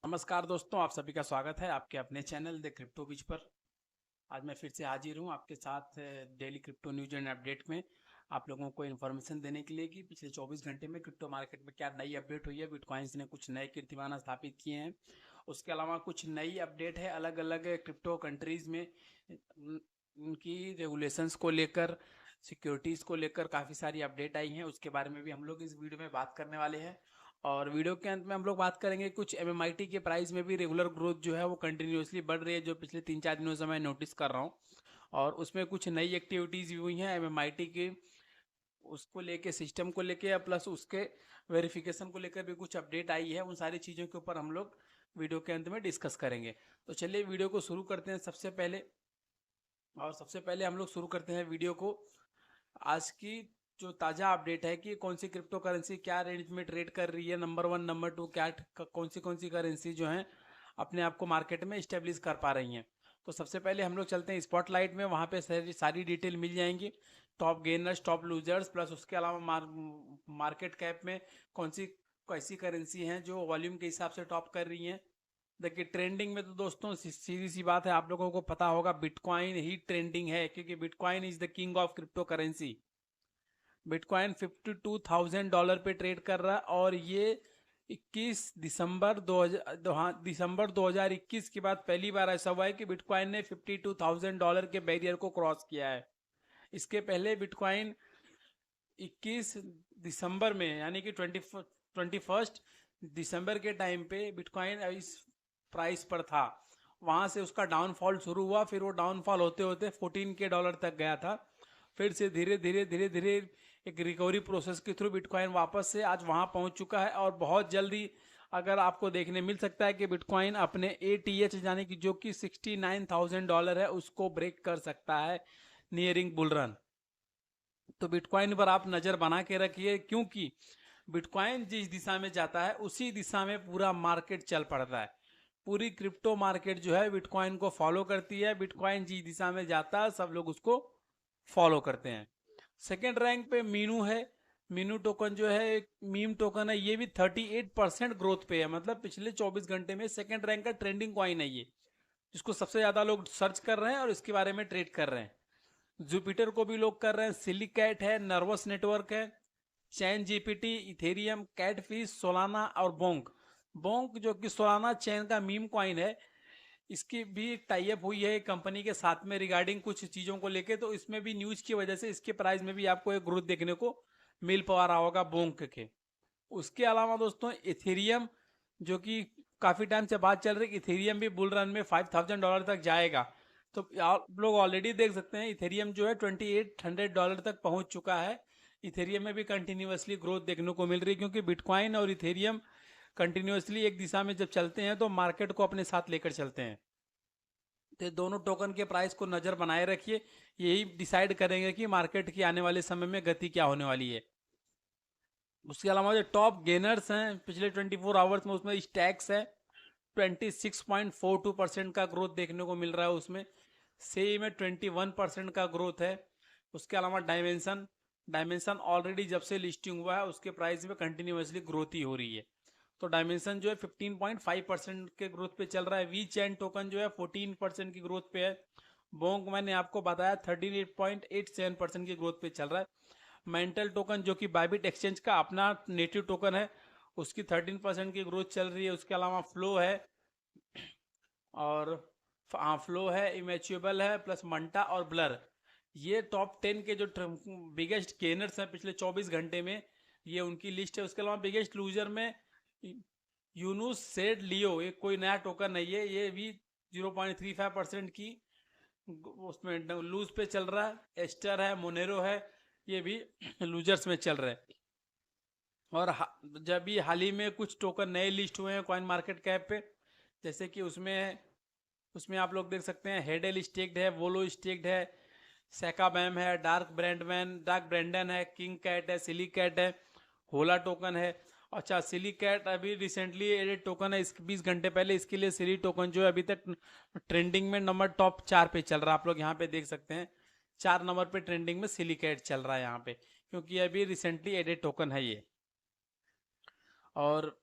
नमस्कार दोस्तों, आप सभी का स्वागत है आपके अपने चैनल द क्रिप्टो बीच पर। आज मैं फिर से हाजिर हूँ आपके साथ daily crypto news and update में आप लोगों को इन्फॉर्मेशन देने के लिए कि पिछले 24 घंटे में क्रिप्टो मार्केट में क्या नई अपडेट हुई है। बिटकॉइंस ने कुछ नए कीर्तिमान स्थापित किए हैं। उसके अलावा कुछ नई अपडेट है अलग अलग क्रिप्टो कंट्रीज़ में उनकी रेगुलेशंस को लेकर, सिक्योरिटीज़ को लेकर काफ़ी सारी अपडेट आई हैं। उसके बारे में भी हम लोग इस वीडियो में बात करने वाले हैं। और वीडियो के अंत में हम लोग बात करेंगे कुछ एमएमआईटी के प्राइस में भी रेगुलर ग्रोथ जो है वो कंटिन्यूसली बढ़ रही है, जो पिछले 3-4 दिनों से मैं नोटिस कर रहा हूँ। और उसमें कुछ नई एक्टिविटीज़ भी हुई हैं एमएमआईटी की, उसको लेके, सिस्टम को लेके, प्लस उसके वेरिफिकेशन को लेकर भी कुछ अपडेट आई है। उन सारी चीज़ों के ऊपर हम लोग वीडियो के अंत में डिस्कस करेंगे। तो चलिए वीडियो को शुरू करते हैं। सबसे पहले हम लोग शुरू करते हैं वीडियो को आज की जो ताज़ा अपडेट है कि कौन सी क्रिप्टो करेंसी क्या रेंज में ट्रेड कर रही है, नंबर 1 नंबर 2 क्या कौन सी करेंसी जो है अपने आप को मार्केट में इस्टेब्लिश कर पा रही हैं। तो सबसे पहले हम लोग चलते हैं स्पॉटलाइट में, वहाँ पे सारी डिटेल मिल जाएंगी, top gainers top losers, plus उसके अलावा मार्केट कैप में कौन सी कैसी करेंसी हैं जो वॉल्यूम के हिसाब से टॉप कर रही हैं। देखिए ट्रेंडिंग में तो दोस्तों सीधी सी बात है, आप लोगों को पता होगा बिटकॉइन ही ट्रेंडिंग है, क्योंकि bitcoin is the king of crypto currency. Bitcoin $52,000 पे ट्रेड कर रहा है और ये 21 दिसंबर 2000, हाँ, दिसंबर 2021 के बाद पहली बार ऐसा हुआ है कि बिटकॉइन ने $52,000 के बैरियर को क्रॉस किया है। इसके पहले बिटकॉइन 21 दिसंबर में, यानी कि 21 दिसंबर के टाइम पे बिटकॉइन इस प्राइस पर था। वहां से उसका डाउनफॉल शुरू हुआ, फिर वो डाउनफॉल होते होते $14 तक गया था। फिर से धीरे धीरे धीरे धीरे एक रिकवरी प्रोसेस के थ्रू बिटकॉइन वापस से आज वहां पहुंच चुका है और बहुत जल्दी अगर आपको देखने मिल सकता है कि बिटकॉइन अपने ATH यानी कि जो कि $69,000 है उसको ब्रेक कर सकता है नियरिंग बुल रन। तो बिटकॉइन पर आप नज़र बना के रखिए, क्योंकि बिटकॉइन जिस दिशा में जाता है उसी दिशा में पूरा मार्केट चल पड़ता है। पूरी क्रिप्टो मार्केट जो है बिटकॉइन को फॉलो करती है। बिटकॉइन जिस दिशा में जाता है सब लोग उसको फॉलो करते हैं। सेकेंड रैंक पे मीनू है। मीनू टोकन जो है एक मीम टोकन है, ये भी 38% ग्रोथ पे है। मतलब पिछले 24 घंटे में सेकेंड रैंक का ट्रेंडिंग कॉइन है ये, जिसको सबसे ज़्यादा लोग सर्च कर रहे हैं और इसके बारे में ट्रेड कर रहे हैं। जुपिटर को भी लोग कर रहे हैं, सिलिकैट है, नर्वस नेटवर्क है, चैन जीपीटी, इथेरियम, कैटफिश, सोलाना और बोंक। बोंक जो कि सोलाना चैन का मीम कॉइन है, इसकी भी एक टाई अप हुई है कंपनी के साथ में रिगार्डिंग कुछ चीज़ों को लेके। तो इसमें भी न्यूज की वजह से इसके प्राइस में भी आपको एक ग्रोथ देखने को मिल पा रहा होगा बोंक के। उसके अलावा दोस्तों इथेरियम, जो कि काफ़ी टाइम से बात चल रही है, इथेरियम भी बुल रन में $5,000 तक जाएगा। तो आप लोग ऑलरेडी देख सकते हैं इथेरियम जो है $2,800 तक पहुंच चुका है। इथेरियम में भी कंटिन्यूसली ग्रोथ देखने को मिल रही है, क्योंकि बिटकॉइन और इथेरियम कंटिन्यूसली एक दिशा में जब चलते हैं तो मार्केट को अपने साथ लेकर चलते हैं। तो दोनों टोकन के प्राइस को नज़र बनाए रखिए, यही डिसाइड करेंगे कि मार्केट की आने वाले समय में गति क्या होने वाली है। उसके अलावा जो टॉप गेनर्स हैं पिछले 24 आवर्स में, उसमें स्टैक्स है 26.42% का ग्रोथ देखने को मिल रहा है। उसमें से में 21% का ग्रोथ है। उसके अलावा डायमेंशन डायमेंशन ऑलरेडी जब से लिस्टिंग हुआ है उसके प्राइस में कंटिन्यूसली ग्रोथ ही हो रही है। तो डायमेंशन जो है 15.5% के ग्रोथ पे चल रहा है। वी चैन टोकन जो है 14% की ग्रोथ पे है। बोंक मैंने आपको बताया 38.87% की ग्रोथ पे चल रहा है। मेंटल टोकन जो कि बाइबिट एक्सचेंज का अपना नेटिव टोकन है, उसकी 13% की ग्रोथ चल रही है। उसके अलावा फ्लो है, और फ्लो है, इमेच्युबल है, प्लस मंटा और ब्लर। ये टॉप 10 के जो बिगेस्ट गेनर्स हैं पिछले 24 घंटे में, ये उनकी लिस्ट है। उसके अलावा बिगेस्ट लूजर में यूनुस सेड लियो, ये कोई नया टोकन नहीं है, ये भी 0.35% की उसमें लूज पे चल रहा है। एस्टर है, मोनेरो है, ये भी लूजर्स में चल रहे हैं। और जब भी हाल ही में कुछ टोकन नए लिस्ट हुए हैं कॉइन मार्केट कैप पे, जैसे कि उसमें उसमें आप लोग देख सकते हैं हेडेल स्टेक्ड है, वोलो स्टेक्ड है, सैकाबैम है, डार्क ब्रेंडन है, किंग कैट है, सिली कैट है, होला टोकन है। अच्छा, सिली कैट अभी रिसेंटली एडेड टोकन है, 20 घंटे पहले इसके लिए सिली टोकन जो है अभी तक ट्रेंडिंग में नंबर टॉप 4 पे चल रहा है। आप लोग यहाँ पे देख सकते हैं 4 नंबर पे ट्रेंडिंग में सिली कैट चल रहा है यहाँ पे, क्योंकि अभी रिसेंटली एडेड टोकन है ये। और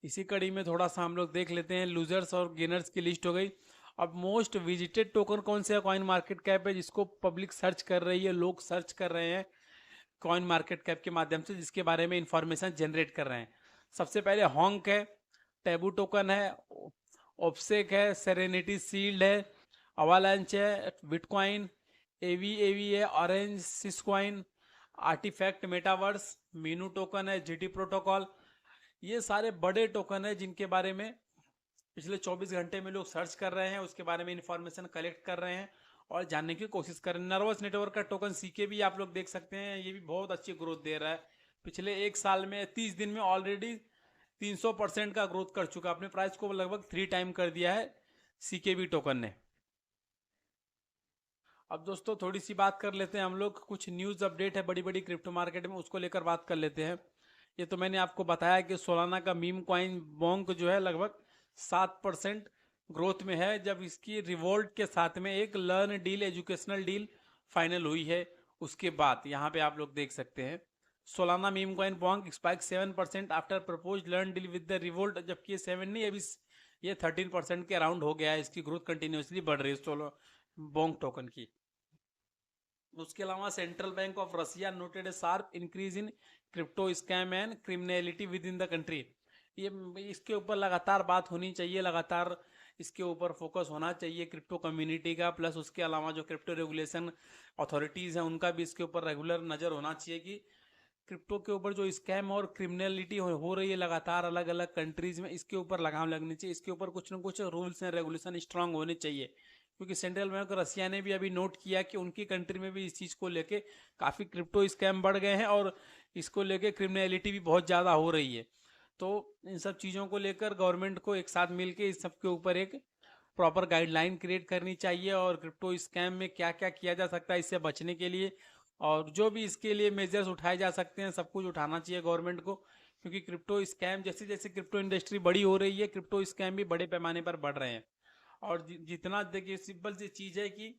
इसी कड़ी में थोड़ा सा हम लोग देख लेते हैं, लूजर्स और गेनर्स की लिस्ट हो गई। अब मोस्ट विजिटेड टोकन कौन से कॉइन मार्केट कैप है जिसको पब्लिक सर्च कर रही है, लोग सर्च कर रहे हैं कॉइन मार्केट कैप के माध्यम से, जिसके बारे में इंफॉर्मेशन जनरेट कर रहे हैं। सबसे पहले हॉन्क है, टैबू टोकन है, ओप्सेक है, सेरेनिटी सील्ड है, अवालांच है, बिटकॉइन, एवी है, ऑरेंज सिस्कॉइन, आर्टिफैक्ट मेटावर्स, मीनू टोकन है, जीटी प्रोटोकॉल। ये सारे बड़े टोकन है जिनके बारे में पिछले 24 घंटे में लोग सर्च कर रहे हैं, उसके बारे में इंफॉर्मेशन कलेक्ट कर रहे हैं और जानने की कोशिश कर रहे हैं। नर्वस नेटवर्क का टोकन सीके भी आप लोग देख सकते हैं, ये भी बहुत अच्छी ग्रोथ दे रहा है। पिछले एक साल में 30 दिन में ऑलरेडी 300% का ग्रोथ कर चुका, अपने प्राइस को लगभग 3 टाइम कर दिया है सीकेबी टोकन ने। अब दोस्तों थोड़ी सी बात कर लेते हैं हम लोग, कुछ न्यूज़ अपडेट है बड़ी बड़ी क्रिप्टो मार्केट में, उसको लेकर बात कर लेते हैं। ये तो मैंने आपको बताया कि सोलाना का मीम कॉइन बोंक जो है लगभग 7% ग्रोथ में है, जब इसकी रिवोल्ट के साथ में एक learn deal, educational deal final हुई है। उसके बाद यहाँ पे आप लोग देख सकते हैं Solana meme coin Bonk spike 7% after propose learn deal with the revolt, जबकि ये 7 नहीं, अभी ये 13% के अराउंड हो गया है। इसकी ग्रोथ कंटिन्यूसली बढ़ रही है सोलो बोंक टोकन की। उसके अलावा central bank of Russia noted a sharp increase in crypto scam and criminality within the country. ये इसके ऊपर लगातार बात होनी चाहिए, लगातार इसके ऊपर फोकस होना चाहिए क्रिप्टो कम्युनिटी का, प्लस उसके अलावा जो क्रिप्टो रेगुलेशन अथॉरिटीज़ हैं उनका भी इसके ऊपर रेगुलर नज़र होना चाहिए कि क्रिप्टो के ऊपर जो स्कैम और क्रिमिनलिटी हो रही है लगातार अलग अलग कंट्रीज में, इसके ऊपर लगाम लगनी चाहिए। इसके ऊपर कुछ ना कुछ रूल्स एंड रेगुलेशन स्ट्रांग होने चाहिए, क्योंकि सेंट्रल बैंक रसिया ने भी अभी नोट किया कि उनकी कंट्री में भी इस चीज़ को लेके काफ़ी क्रिप्टो स्कैम बढ़ गए हैं और इसको लेके क्रिमिनलिटी भी बहुत ज़्यादा हो रही है। तो इन सब चीज़ों को लेकर गवर्नमेंट को एक साथ मिलके इस सब के ऊपर एक प्रॉपर गाइडलाइन क्रिएट करनी चाहिए और क्रिप्टो स्कैम में क्या क्या किया जा सकता है इससे बचने के लिए, और जो भी इसके लिए मेजर्स उठाए जा सकते हैं सब कुछ उठाना चाहिए गवर्नमेंट को, क्योंकि क्रिप्टो स्कैम जैसे जैसे क्रिप्टो इंडस्ट्री बड़ी हो रही है, क्रिप्टो स्कैम भी बड़े पैमाने पर बढ़ रहे हैं। और जितना देखिए सिंपल सी चीज़ है कि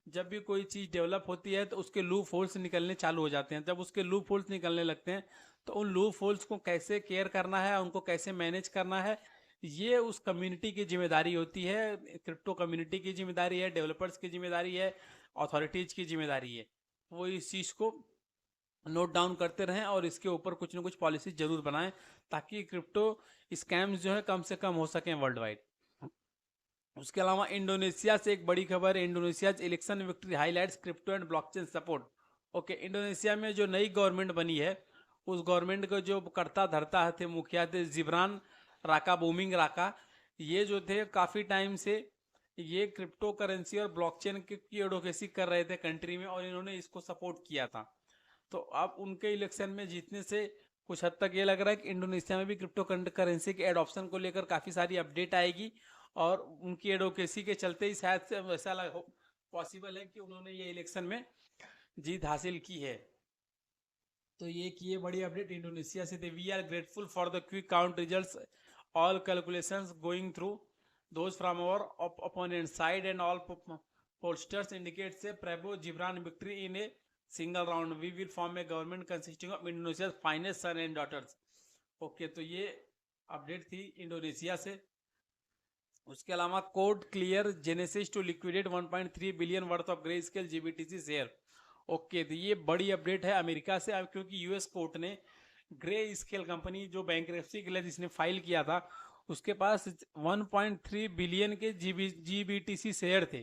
जब भी कोई चीज़ डेवलप होती है तो उसके लूप होल्स निकलने चालू हो जाते हैं। जब उसके लूप होल्स निकलने लगते हैं तो उन लूप होल्स को कैसे केयर करना है, उनको कैसे मैनेज करना है, ये उस कम्युनिटी की जिम्मेदारी होती है, क्रिप्टो कम्युनिटी की जिम्मेदारी है, डेवलपर्स की जिम्मेदारी है, अथॉरिटीज़ की जिम्मेदारी है। वो इस चीज़ को नोट डाउन करते रहें और इसके ऊपर कुछ ना कुछ पॉलिसी जरूर बनाएं ताकि क्रिप्टो स्कैम्स जो है कम से कम हो सकें वर्ल्ड वाइड। उसके अलावा इंडोनेशिया से एक बड़ी खबर है, Indonesia election victory highlights crypto and blockchain support. Okay, Indonesia में जो नई गवर्नमेंट बनी है उस गवर्नमेंट का जो करता धरता थे मुखिया थे जिब्रान राका बूमिंग राका, ये जो थे काफ़ी टाइम से ये क्रिप्टो करेंसी और ब्लॉकचेन की एडवोकेसी कर रहे थे कंट्री में और इन्होंने इसको सपोर्ट किया था। तो अब उनके इलेक्शन में जीतने से कुछ हद तक ये लग रहा है कि इंडोनेशिया में भी क्रिप्टो करेंसी के एडॉप्शन को लेकर काफ़ी सारी अपडेट आएगी और उनकी एडवोकेसी के चलते ही शायद से ऐसा पॉसिबल है कि उन्होंने ये इलेक्शन में जीत हासिल की है। तो ये कि ये बड़ी अपडेट इंडोनेशिया से थे। We are grateful for the quick count results, all calculations going through those from our opponent side and all posters indicate से Prabowo Gibran victory in a single round. We will form a government consisting of Indonesia finest son and daughters. Okay, तो ये update थी Indonesia से। उसके अलावा court clear Genesis to liquidate 1.3 billion worth of Grayscale GBTC share. Okay, तो ये बड़ी update है अमेरिका से, अब क्योंकि यूएस कोर्ट ने ग्रे स्केल कंपनी जो बैंकरप्सी के लिए जिसने फाइल किया था उसके पास 1.3 बिलियन के जीबीटीसी शेयर थे,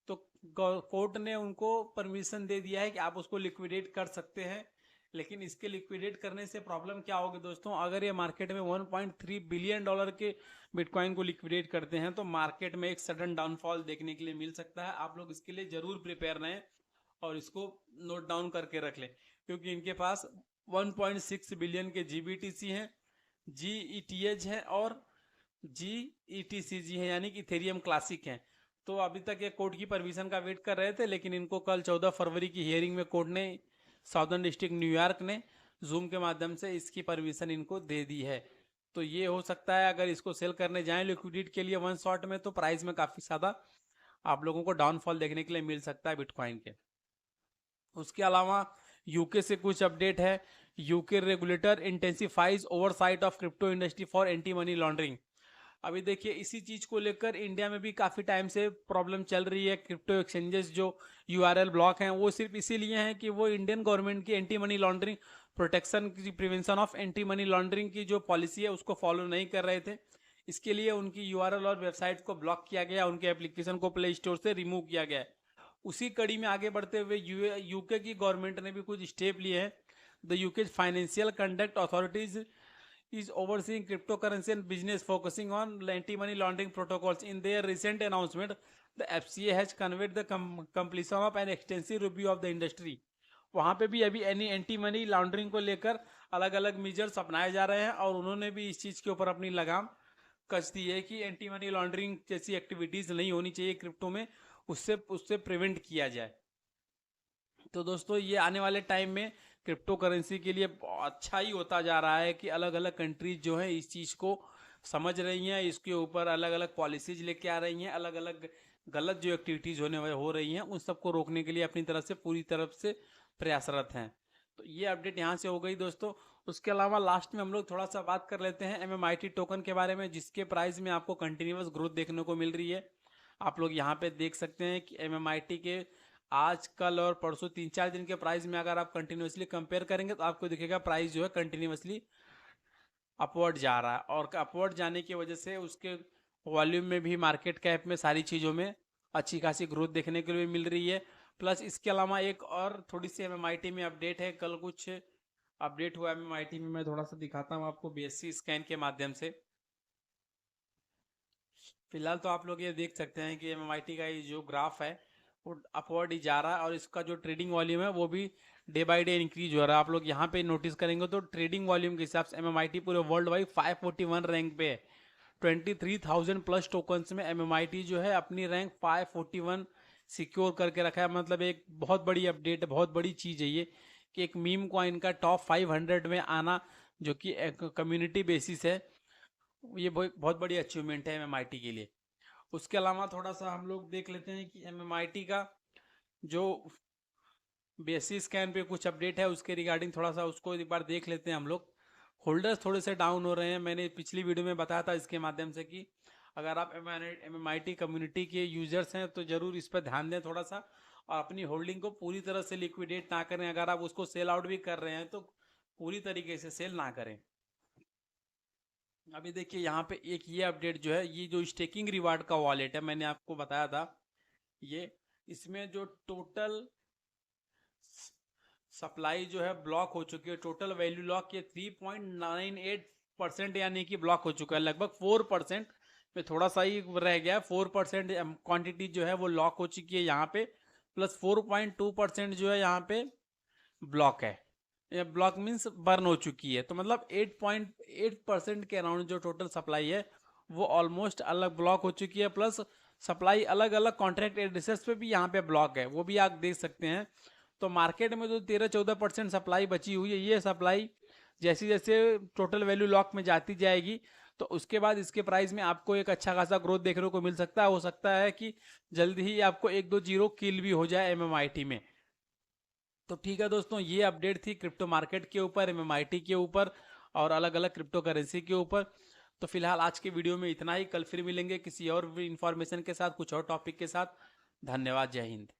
तो कोर्ट ने उनको परमिशन दे दिया है कि आप उसको लिक्विडेट कर सकते हैं। लेकिन इसके लिक्विडेट करने से प्रॉब्लम क्या होगी दोस्तों, अगर ये मार्केट में 1.3 बिलियन डॉलर के बिटकॉइन को लिक्विडेट करते हैं तो मार्केट में एक सडन डाउनफॉल देखने के लिए मिल सकता है। आप लोग इसके लिए जरूर प्रिपेयर रहें और इसको नोट डाउन करके रख लें, क्योंकि इनके पास 1.6 बिलियन के जीबीटीसी हैं, जीईटीएच है और जीईटीसीजी है, यानी कि इथेरियम क्लासिक हैं। तो अभी तक ये कोर्ट की परमिशन का वेट कर रहे थे, लेकिन इनको कल 14 फरवरी की हियरिंग में कोर्ट ने, साउदर्न डिस्ट्रिक्ट न्यूयॉर्क ने जूम के माध्यम से इसकी परमिशन इनको दे दी है। तो ये हो सकता है अगर इसको सेल करने जाएं लिक्विडिटी के लिए वन शॉट में तो प्राइस में काफ़ी ज़्यादा आप लोगों को डाउनफॉल देखने के लिए मिल सकता है बिटकॉइन के। उसके अलावा यूके से कुछ अपडेट है। UK regulator intensifies oversight of crypto industry for anti money laundering. अभी देखिए इसी चीज को लेकर इंडिया में भी काफी टाइम से प्रॉब्लम चल रही है। क्रिप्टो एक्सचेंजेस जो यूआरएल ब्लॉक हैं वो सिर्फ इसीलिए हैं कि वो इंडियन गवर्नमेंट की एंटी मनी लॉन्ड्रिंग प्रोटेक्शन की, prevention of anti money laundering की जो पॉलिसी है उसको फॉलो नहीं कर रहे थे। इसके लिए उनकी यूआरएल और वेबसाइट को ब्लॉक किया गया, उनके एप्लीकेशन को प्ले स्टोर से रिमूव किया गया है। उसी कड़ी में आगे बढ़ते हुए यूके की गवर्नमेंट ने भी कुछ स्टेप लिए हैं। The UK financial conduct authorities is overseeing cryptocurrency and business focusing on anti-money laundering protocols. In their recent announcement, the FCA has conveyed the completion of an extensive review of the industry. वहाँ पे भी अभी anti money laundering को लेकर अलग अलग measures अपनाए जा रहे हैं और उन्होंने भी इस चीज़ के ऊपर अपनी लगाम कस दी है कि एंटी मनी लॉन्ड्रिंग जैसी एक्टिविटीज़ नहीं होनी चाहिए क्रिप्टो में, उससे प्रिवेंट किया जाए। तो दोस्तों ये आने वाले टाइम में क्रिप्टो करेंसी के लिए अच्छा ही होता जा रहा है कि अलग अलग कंट्रीज जो है इस चीज़ को समझ रही हैं, इसके ऊपर अलग अलग पॉलिसीज लेके आ रही हैं, अलग अलग गलत जो एक्टिविटीज़ हो रही हैं उन सबको रोकने के लिए अपनी तरफ से पूरी तरफ से प्रयासरत हैं। तो ये अपडेट यहाँ से हो गई दोस्तों। उसके अलावा लास्ट में हम लोग थोड़ा सा बात कर लेते हैं MMIT टोकन के बारे में, जिसके प्राइस में आपको कंटिन्यूस ग्रोथ देखने को मिल रही है। आप लोग यहाँ पे देख सकते हैं कि MMIT के आज कल और परसों 3-4 दिन के प्राइस में अगर आप कंटिन्यूसली कंपेयर करेंगे तो आपको दिखेगा प्राइस जो है कंटिन्यूसली अपवर्ड जा रहा है, और अपवर्ड जाने की वजह से उसके वॉल्यूम में भी, मार्केट कैप में, सारी चीज़ों में अच्छी खासी ग्रोथ देखने के लिए मिल रही है। प्लस इसके अलावा एक और थोड़ी सी MMIT में अपडेट है, कल कुछ अपडेट हुआ MMIT में, मैं थोड़ा सा दिखाता हूँ आपको BSC स्कैन के माध्यम से। फिलहाल तो आप लोग ये देख सकते हैं कि MMIT का ये जो ग्राफ है वो अपवर्ड ही जा रहा है और इसका जो ट्रेडिंग वॉल्यूम है वो भी डे बाय डे इंक्रीज हो रहा है। आप लोग यहाँ पे नोटिस करेंगे तो ट्रेडिंग वॉल्यूम के हिसाब से MMIT पूरे वर्ल्ड वाइड 541 रैंक पे है। 23,000 प्लस टोकन्स में MMIT जो है अपनी रैंक 541 सिक्योर करके रखा है। मतलब एक बहुत बड़ी अपडेट है, बहुत बड़ी चीज़ है ये कि एक मीम कॉइन का टॉप 500 में आना, जो कि कम्युनिटी बेसिस है, ये बहुत बड़ी अचीवमेंट है MMIT के लिए। उसके अलावा थोड़ा सा हम लोग देख लेते हैं कि MMIT का जो बेसिस स्कैन पे कुछ अपडेट है उसके रिगार्डिंग थोड़ा सा उसको एक बार देख लेते हैं हम लोग। होल्डर्स थोड़े से डाउन हो रहे हैं, मैंने पिछली वीडियो में बताया था इसके माध्यम से कि अगर आप MMIT कम्युनिटी के यूजर्स हैं तो ज़रूर इस पर ध्यान दें थोड़ा सा, और अपनी होल्डिंग को पूरी तरह से लिक्विडेट ना करें। अगर आप उसको सेल आउट भी कर रहे हैं तो पूरी तरीके से सेल ना करें। अभी देखिए यहाँ पे एक ये अपडेट जो है, ये जो स्टेकिंग रिवार्ड का वॉलेट है, मैंने आपको बताया था ये, इसमें जो टोटल सप्लाई जो है ब्लॉक हो चुकी है, टोटल वैल्यू लॉक ये 3.98% यानी कि ब्लॉक हो चुका है। लगभग 4% में थोड़ा सा ही रह गया, 4% क्वांटिटी जो है वो लॉक हो चुकी है यहाँ पे, प्लस 4.2% जो है यहाँ पे ब्लॉक है। ब्लॉक मीन्स बर्न हो चुकी है, तो मतलब 8.8% के अराउंड जो टोटल सप्लाई है वो ऑलमोस्ट अलग ब्लॉक हो चुकी है। प्लस सप्लाई अलग अलग कॉन्ट्रैक्ट एड्रेसेस पे भी यहाँ पे ब्लॉक है, वो भी आप देख सकते हैं। तो मार्केट में जो 13-14% सप्लाई बची हुई है, ये सप्लाई जैसे जैसे टोटल वैल्यू लॉक में जाती जाएगी तो उसके बाद इसके प्राइस में आपको एक अच्छा खासा ग्रोथ देखने को मिल सकता है। हो सकता है कि जल्दी ही आपको 1-2 जीरो किल भी हो जाए MMIT में। तो ठीक है दोस्तों, ये अपडेट थी क्रिप्टो मार्केट के ऊपर, MMIT के ऊपर और अलग अलग क्रिप्टो करेंसी के ऊपर। तो फिलहाल आज के वीडियो में इतना ही, कल फिर मिलेंगे किसी और इन्फॉर्मेशन के साथ, कुछ और टॉपिक के साथ। धन्यवाद, जय हिंद।